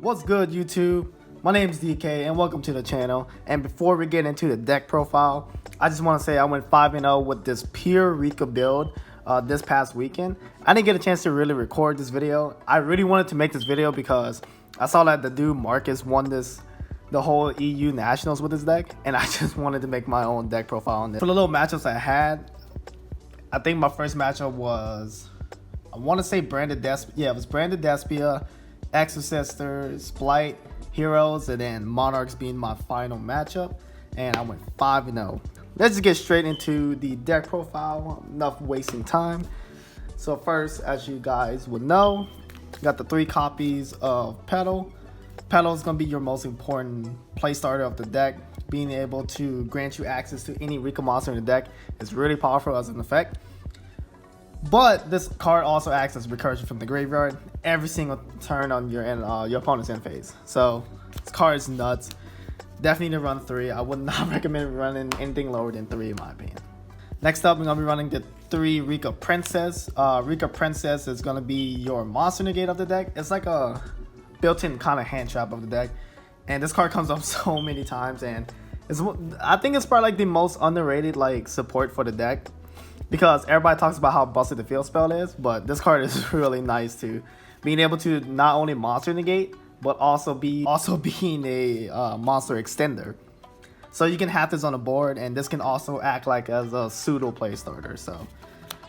What's good, YouTube? My name is DK and welcome to the channel. And before we get into the deck profile, I just want to say I went 5-0 with this pure Rikka build this past weekend. I didn't get a chance to really record this video. I really wanted to make this video because I saw that the dude Marcus won the whole EU Nationals with his deck, and I just wanted to make my own deck profile on this. For the little matchups I had, I think my first matchup was, I want to say Branded Despia. Yeah, it was Branded Despia, Exorcisters, Blight, Heroes, and then Monarchs being my final matchup. And I went 5-0. Let's just get straight into the deck profile. Enough wasting time. So first, as you guys would know, got the 3 copies of Petal. Petal is going to be your most important play starter of the deck. Being able to grant you access to any Rikka monster in the deck is really powerful as an effect. But this card also acts as recursion from the graveyard every single turn on your opponent's end phase. So this card is nuts. Definitely need to run 3. I would not recommend running anything lower than 3 in my opinion. Next up, we're going to be running the 3 Rikka Princess. Rikka Princess is going to be your monster negate of the deck. It's like a built-in kind of hand trap of the deck. And this card comes up so many times, and I think it's probably like the most underrated like support for the deck. Because everybody talks about how busted the field spell is, but this card is really nice too. Being able to not only monster negate, but also being a monster extender. So you can have this on the board, and this can also act like as a pseudo play starter. So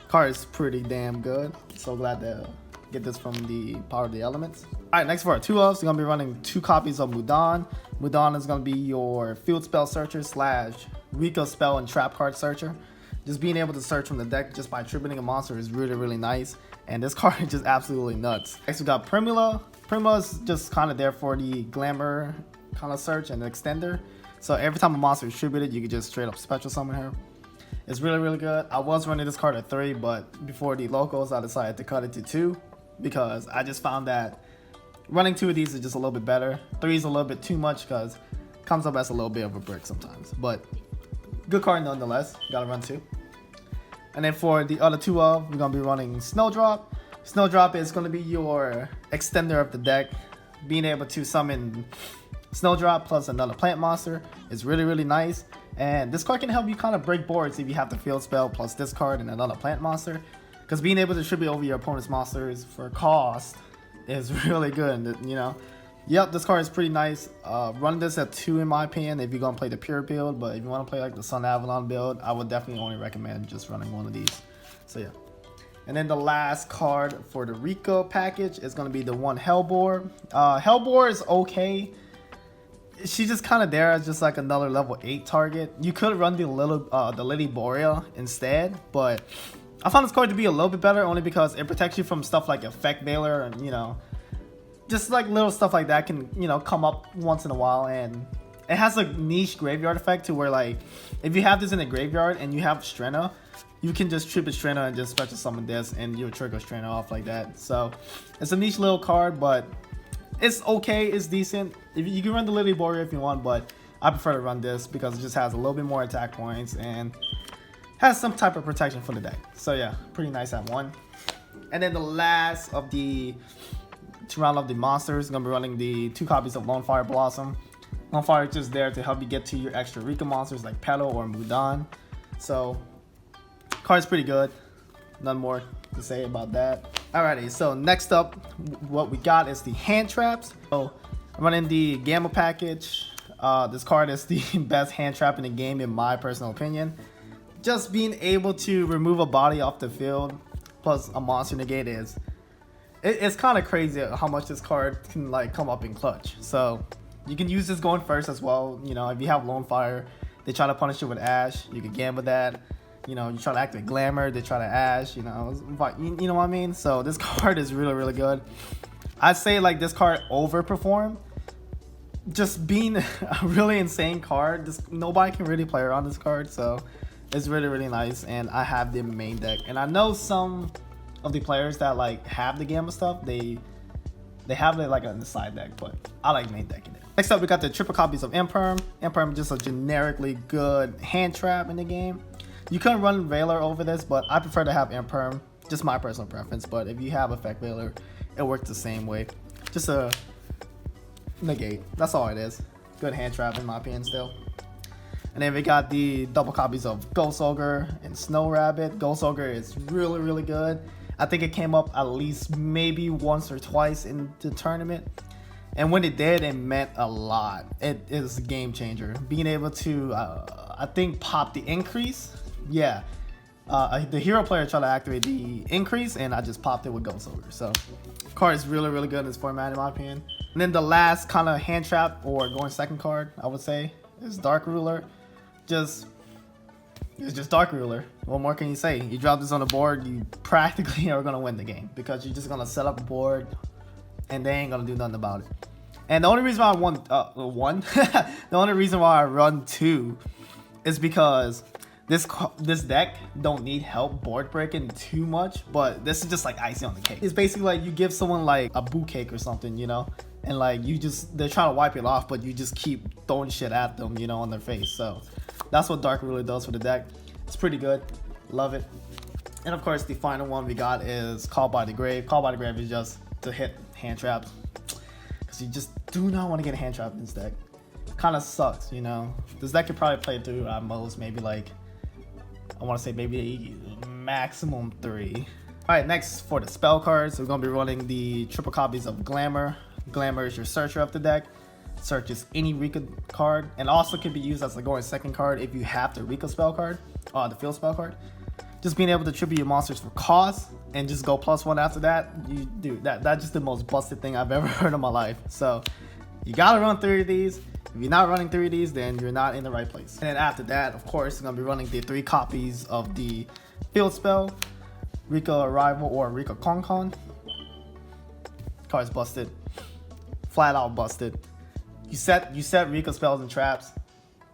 card is pretty damn good. So glad to get this from the Power of the Elements. Alright, next for our 2-ofs, we're going to be running 2 copies of Mudan. Mudan is going to be your field spell searcher / Rikka spell and trap card searcher. Just being able to search from the deck just by tributing a monster is really nice. And this card is just absolutely nuts. Next we got Primula. Primula is just kind of there for the glamour kind of search and extender. So every time a monster is tributed, you can just straight up special summon her. It's really good. I was running this card at 3, but before the locals, I decided to cut it to 2. Because I just found that running 2 of these is just a little bit better. 3 is a little bit too much because it comes up as a little bit of a brick sometimes. But good card nonetheless. Gotta run 2. And then for the other 2 of, we're gonna be running Snowdrop. Snowdrop is gonna be your extender of the deck. Being able to summon Snowdrop plus another plant monster is really nice. And this card can help you kind of break boards if you have the field spell plus this card and another plant monster. Because being able to tribute over your opponent's monsters for cost is really good, you know. Yep, this card is pretty nice. Run this at 2 in my opinion if you're going to play the pure build. But if you want to play like the Sunavalon build, I would definitely only recommend just running one of these. So yeah. And then the last card for the Rikka package is going to be the one Hellebore. Hellebore is okay. She's just kind of there as just like another level 8 target. You could run the Lily Borea instead, but I found this card to be a little bit better only because it protects you from stuff like Effect Veiler and, you know, just like little stuff like that can, you know, come up once in a while. And it has a niche graveyard effect to where, like, if you have this in a graveyard and you have Strenna, you can just tribute Strenna and just special summon this and you'll trigger Strenna off like that. So it's a niche little card, but it's okay, it's decent. You can run the Lily Borea if you want, but I prefer to run this because it just has a little bit more attack points and has some type of protection for the deck. So yeah, pretty nice at 1. And then the last of the to round up the monsters, gonna be running the 2 copies of Lonefire Blossom. Lonefire is just there to help you get to your extra Rikka monsters like Petal or Mudan. So card's pretty good. None more to say about that. Alrighty, so next up, what we got is the hand traps. So I'm running the Gamma package. This card is the best hand trap in the game in my personal opinion. Just being able to remove a body off the field plus a monster negate is it's kind of crazy how much this card can like come up in clutch. So you can use this going first as well. You know, if you have Lonefire, they try to punish you with Ash, you can gamble that. You know, you try to activate Glamour, they try to Ash, you know what I mean? So this card is really good. I'd say like this card overperformed. Just being a really insane card. Nobody can really play around this card, so it's really nice. And I have the main deck, and I know some of the players that like have the Gamma stuff, they have it like on the side deck, but I like main decking it. Next up, we got the triple copies of Imperm. Imperm is just a generically good hand trap in the game. You couldn't run Veiler over this, but I prefer to have Imperm. Just my personal preference, but if you have Effect Veiler, it works the same way. Just a negate. That's all it is. Good hand trap in my opinion still. And then we got the double copies of Ghost Ogre and Snow Rabbit. Ghost Ogre is really, really good. I think it came up at least maybe once or twice in the tournament. And when it did, it meant a lot. It is a game changer. Being able to, I think, pop the increase. Yeah. The hero player tried to activate the increase, and I just popped it with Ghost Ogre. So, card is really, really good in this format, in my opinion. And then the last kind of hand trap, or going second card, I would say, is Dark Ruler. It's just Dark Ruler. What more can you say? You drop this on the board, you practically are gonna win the game because you're just gonna set up a board, and they ain't gonna do nothing about it. And the only reason why I won, the only reason why I run 2 is because this deck don't need help board breaking too much, but this is just like icing on the cake. It's basically like you give someone like a boot cake or something, you know, and like they're trying to wipe it off, but you just keep throwing shit at them, you know, on their face. So that's what Dark Ruler does for the deck. It's pretty good, love it. And of course, the final one we got is Call by the Grave. Call by the Grave is just to hit hand traps, because you just do not want to get a hand trap in this deck. Kind of sucks, you know. This deck could probably play through at most maybe like, I want to say maybe maximum 3. Alright, next for the spell cards, we're going to be running the triple copies of Glamour. Glamour is your searcher of the deck. Searches any Rikka card, and also can be used as a going second card if you have the Rikka spell card, the field spell card. Just being able to tribute your monsters for cost and just go +1 after that, that's just the most busted thing I've ever heard in my life. So you gotta run 3 of these. If you're not running 3 of these, then you're not in the right place. And then after that, of course, you're gonna be running the 3 copies of the field spell, Rikka Arrival or Rikka Konkon. Card's busted, flat out busted. You set Rikka spells and traps.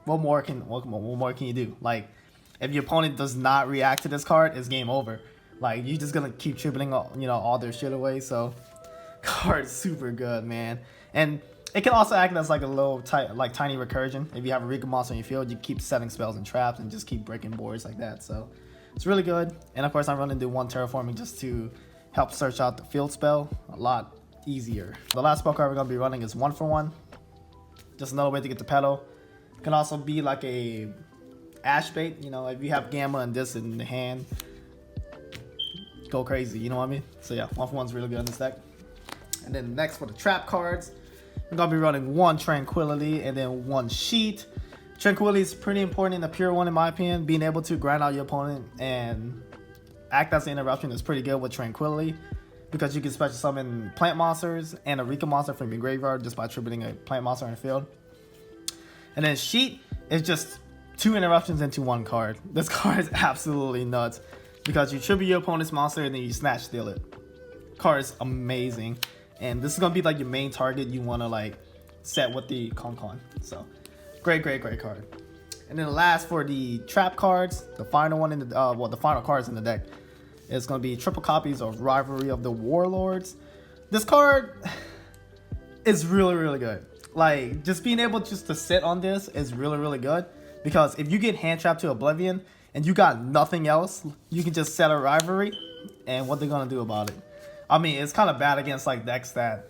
What more can you do? Like, if your opponent does not react to this card, it's game over. Like, you're just gonna keep tripping, you know, all their shit away. So, card's super good, man. And it can also act as like a little tiny recursion. If you have a Rikka monster in your field, you keep setting spells and traps and just keep breaking boards like that. So, it's really good. And of course, I'm running the 1 Terraforming just to help search out the field spell a lot easier. The last spell card we're gonna be running is 1 for 1. Just another way to get the petal. It can also be like a ash bait, you know, if you have Gamma and this in the hand, go crazy, you know what I mean? So yeah, 1 for 1's really good in this deck. And then next for the trap cards, we're gonna be running 1 Tranquility and then 1 Sheet. Tranquility is pretty important in the pure one in my opinion. Being able to grind out your opponent and act as an interruption is pretty good with Tranquility, because you can special summon plant monsters and a Rikka monster from your graveyard just by tributing a plant monster in the field. And then Sheet is just 2 interruptions into 1 card. This card is absolutely nuts, because you tribute your opponent's monster and then you snatch steal it. Card is amazing, and this is gonna be like your main target you wanna like set with the Konkon. So great card. And then the last for the trap cards, the final one in the the final cards in the deck, is going to be triple copies of Rivalry of the Warlords. This card is really good. Like, just being able just to sit on this is really good, because if you get hand trapped to Oblivion and you got nothing else, you can just set a Rivalry, and what they're going to do about it. I mean, it's kind of bad against like decks that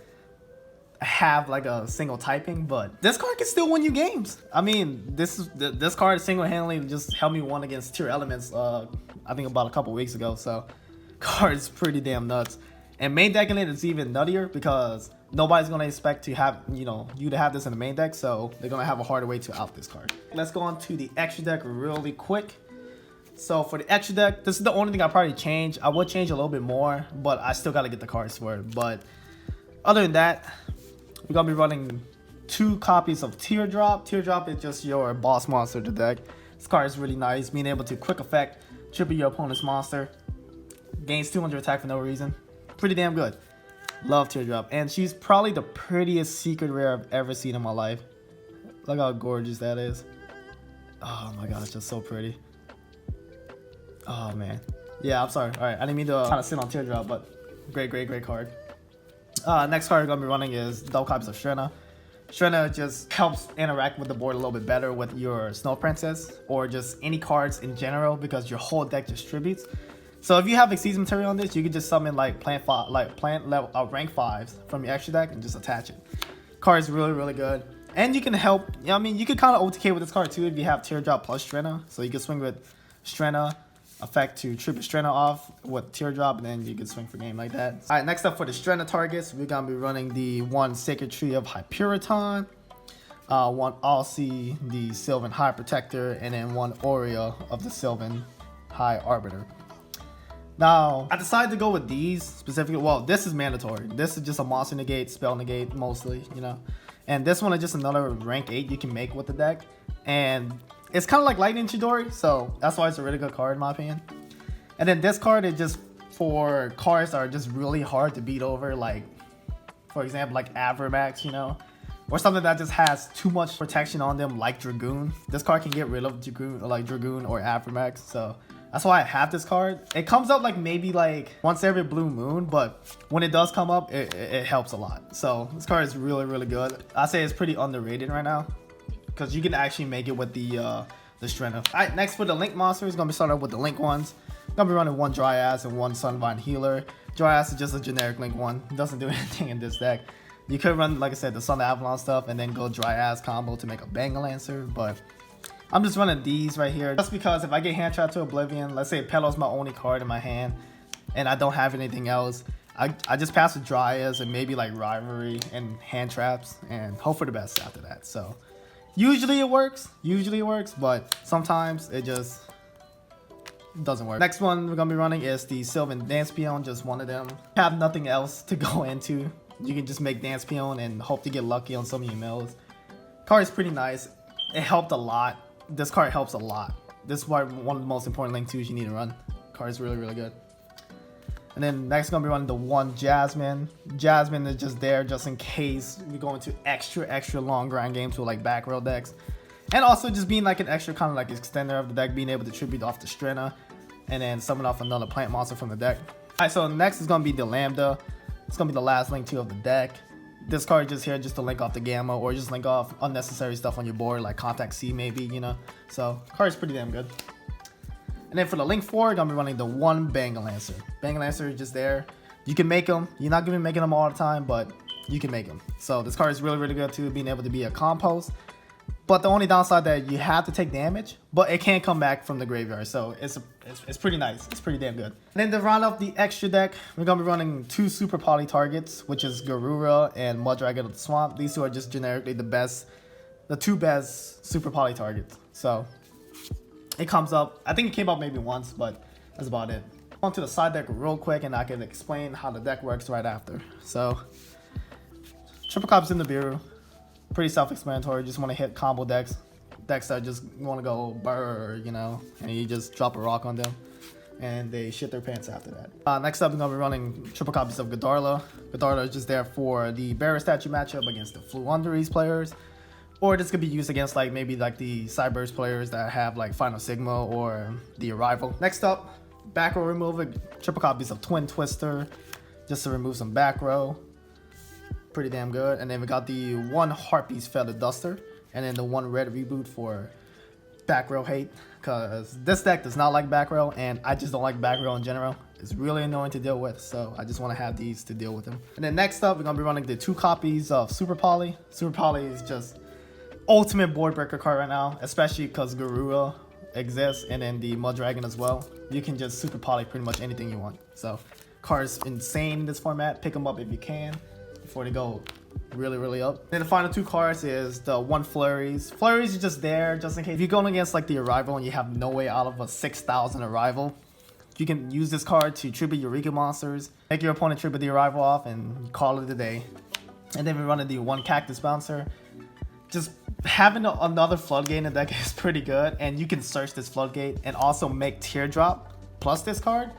have like a single typing, but this card can still win you games. I mean, this card single-handedly just helped me win against tier elements I think about a couple weeks ago. So card's pretty damn nuts. And main decking it is even nuttier, because nobody's gonna expect to have, you know, you to have this in the main deck, so they're gonna have a harder way to out this card. Let's go on to the extra deck really quick. So for the extra deck, this is the only thing I probably change. I would change a little bit more, but I still gotta get the cards for it. But other than that, we're gonna be running 2 copies of Teardrop. Teardrop is just your boss monster of the deck. This card is really nice, being able to quick effect, triple your opponent's monster, gains 200 attack for no reason. Pretty damn good. Love Teardrop, and she's probably the prettiest secret rare I've ever seen in my life. Look how gorgeous that is. Oh my god, it's just so pretty. Oh man. Yeah, I'm sorry. All right, I didn't mean to kind of sit on Teardrop, but great card. Next card we're gonna be running is double copies of Strenna. Strenna just helps interact with the board a little bit better with your Snow Princess, or just any cards in general, because your whole deck distributes. So if you have Exceeds material on this, you can just summon like rank 5s from your extra deck and just attach it. Card is really, really good. And you can help, I mean, you can kind of OTK with this card too if you have Teardrop plus Strenna. So you can swing with Strenna, effect to trip Strenna off with Teardrop, and then you can swing for game like that. Alright, next up for the Strenna targets, we're going to be running the one Sacred Tree of Hyperiton, one Alsei, the Sylvan High Protector, and then one Orea of the Sylvan High Arbiter. Now, I decided to go with these specifically. Well, this is mandatory. This is just a monster negate, spell negate mostly, you know. And this one is just another rank 8 you can make with the deck. And it's kind of like Lightning Chidori, so that's why it's a really good card in my opinion. And then this card is just for cards that are just really hard to beat over, like, for example, like Avramax, you know. Or something that just has too much protection on them, like Dragoon. This card can get rid of Dragoon, like Dragoon or Avramax, so that's why I have this card. It comes up like maybe like once every blue moon, but when it does come up, it helps a lot. So this card is really, really good. I say it's pretty underrated right now because you can actually make it with the Strenna. All right, next for the Link monsters, gonna be starting with the Link ones. Gonna be running one Dryass and one Sunvine Healer. Dryass is just a generic Link one. Doesn't do anything in this deck. You could run, like I said, the Sun Avalon stuff and then go Dryass combo to make a Benghalancer, but I'm just running these right here just because if I get hand trapped to Oblivion, let's say Petal's my only card in my hand and I don't have anything else, I just pass with Dryass and maybe like Rivalry and hand traps and hope for the best after that. So usually it works, but sometimes it just doesn't work. Next one we're gonna be running is the Sylvan Dancepione, just one of them. Have nothing else to go into. You can just make Dancepione and hope to get lucky on some of your mills. Card is pretty nice. It helped a lot. This card helps a lot. This is why one of the most important Link 2s you need to run. Card is really, really good. And then next gonna be running the one Jasmine. Jasmine is just there just in case we go into extra long grind games with like back row decks. And also just being like an extra kind of like extender of the deck, being able to tribute off the Strenna and then summon off another plant monster from the deck. Alright, so next is gonna be the Lambda. It's gonna be the last Link 2 of the deck. This card just here just to link off the Gamma or just link off unnecessary stuff on your board like Contact C maybe, you know. So card is pretty damn good. And then for the Link 4, I'm gonna be running the one Benghalancer. Benghalancer is just there. You can make them. You're not gonna be making them all the time, but you can make them. So this card is really, really good too, being able to be a compost. But the only downside that you have to take damage, but it can't come back from the graveyard. So it's pretty nice. It's pretty damn good. And then to round up the extra deck, we're gonna be running two Super Poly targets, which is Garura and Mudragon of the Swamp. These two are just generically the two best Super Poly targets. So it comes up. I think it came up maybe once, but that's about it. On to the side deck real quick, and I can explain how the deck works right after. So triple copies in the bureau. Pretty self-explanatory. Just want to hit combo decks that just want to go burr, you know, and you just drop a rock on them and they shit their pants after that. Next up, I'm gonna be running triple copies of Godarla. Godarla is just there for the Bearer statue matchup against the Fluunderies players, or this could be used against like maybe like the Cyburst players that have like Final Sigma or the Arrival. Next up, back row removal, triple copies of Twin Twister just to remove some back row. Pretty damn good. And then we got the one Harpy's Feather Duster and then the one red reboot for back row hate, because this deck does not like back row and I just don't like back row in general. It's really annoying to deal with, so I just want to have these to deal with them. And then next up, we're gonna be running the two copies of Super Poly. Super Poly is just ultimate board breaker card right now, especially because Garura exists and then the Mudragon as well. You can just Super Poly pretty much anything you want. So card's insane in this format. Pick them up if you can before they go really up. Then the final two cards is the one Flurries. Flurries is just there just in case if you're going against like the Arrival and you have no way out of a 6,000 Arrival. You can use this card to tribute your Rikka monsters, make your opponent tribute the Arrival off, and call it a day. And then we're running the one Cactus Bouncer. Just having another Floodgate in the deck is pretty good, and you can search this Floodgate and also make Teardrop plus this card.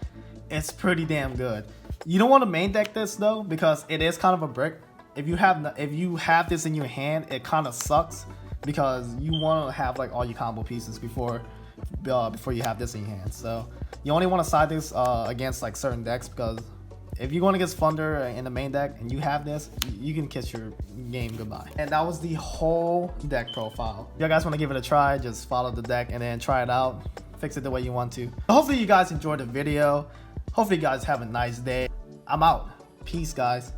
It's pretty damn good. You don't want to main deck this though, because it is kind of a brick. If you have this in your hand, it kind of sucks because you want to have like all your combo pieces before you have this in your hand. So you only want to side this against like certain decks, because if you're going against Thunder in the main deck and you have this, you can kiss your game goodbye. And that was the whole deck profile. If you guys want to give it a try, just follow the deck and then try it out. Fix it the way you want to. Hopefully you guys enjoyed the video. Hopefully you guys have a nice day. I'm out. Peace, guys.